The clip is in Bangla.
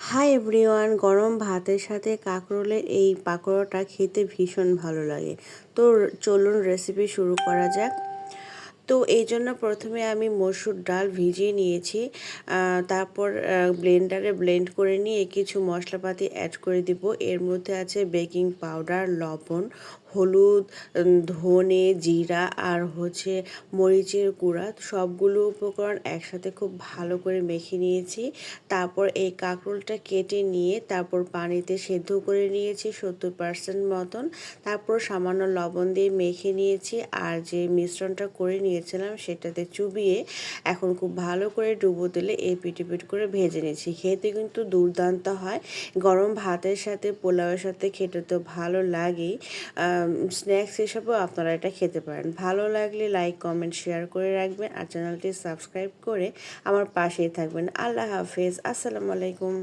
হাই এভরিওয়ান, গরম ভাতের সাথে কাঁকরোলের এই পাকোড়াটা খেতে ভীষণ ভালো লাগে। তো চলুন রেসিপি শুরু করা যাক। তো এই জন্য প্রথমে আমি মসুর ডাল ভিজিয়ে নিয়েছি। তারপর ব্লেন্ডারে ব্লেন্ড করে নিয়ে কিছু মশলাপাতি অ্যাড করে দিব। এর মধ্যে আছে বেকিং পাউডার, লবণ, হলুদ, ধনে, জিরা আর হচ্ছে মরিচের গুঁড়া। সবগুলো উপকরণ একসাথে খুব ভালো করে মেখে নিয়েছি। তারপর এই কাঁকরোলটা কেটে নিয়ে তারপর পানিতে সেদ্ধ করে নিয়েছি 70% মতন। তারপর সামান্য লবণ দিয়ে মেখে নিয়েছি, আর যে মিশ্রণটা করে নিয়েছিলাম সেটাতে চুবিয়ে এখন খুব ভালো করে ডুবো তেলে এপিট ওপিট করে ভেজে নিয়েছি। খেতে কিন্তু দুর্দান্ত হয়। গরম ভাতের সাথে, পোলাওয়ের সাথে খেতে তো ভালো লাগেই। স্ন্যাক্স হিসাবেও আপনারা এটা খেতে পারেন। ভালো লাগলে লাইক, কমেন্ট, শেয়ার করে রাখবেন আর চ্যানেলটি সাবস্ক্রাইব করে আমার পাশেই থাকবেন। আল্লাহ হাফেজ, আসসালামু আলাইকুম।